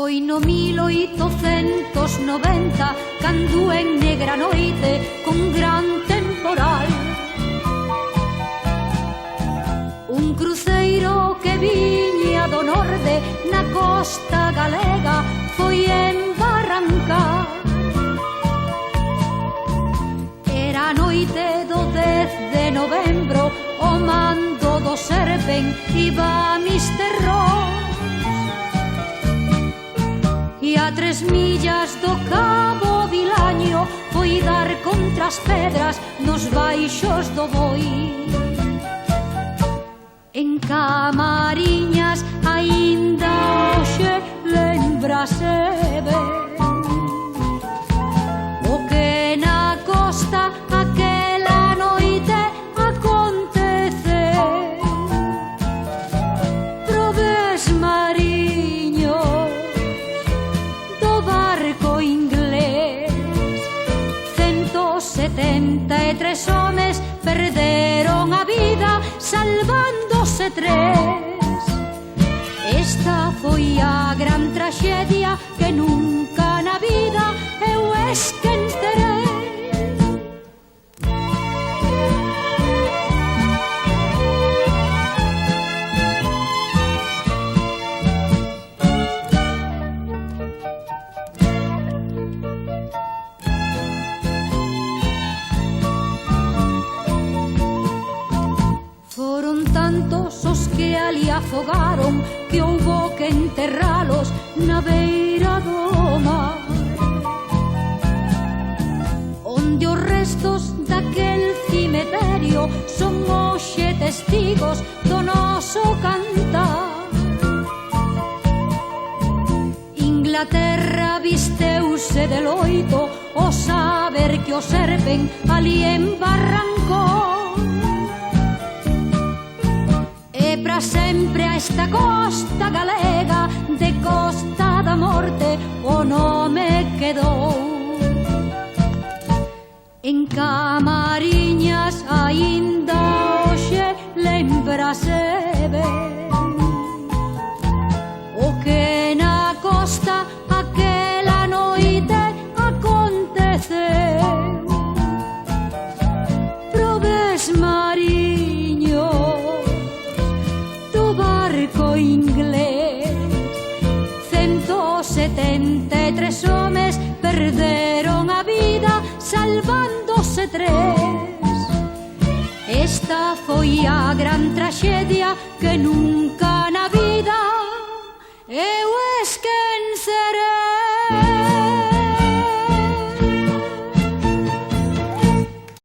Foi no 1890 cando en negra noite con gran temporal un cruceiro que viña do norte na costa galega foi embarrancar. Era a noite do 10 de novembro, o mando do Serpen iba a Mister Ross e a 3 millas do Cabo Vilaño foi dar contra as pedras nos baixos do Boi. En Camariñas aínda hoxe lembrase ben o que na costa aquela noite aconteceu. Probes mariños do barco inglés, 173 homes perderon a vida salvándose 3. Esta foi a gran traxedia que nunca na vida eu esquecerei. Foron tantos os que ali afogaron que houbo que enterralos na beira do mar, onde os restos daquel cemiterio son hoxe testigos do noso cantar. Inglaterra visteuse de loito o saber que o Serpen ali embarrancou. Pra sempre a esta costa galega de Costa da Morte o nome quedou. En Camariñas aínda hoxe lembrase ben o que na costa aquela noite aconteceu. Probes mariños barco inglés, 173 homes perderon a vida salvándose 3. Esta foi a gran traxedia que nunca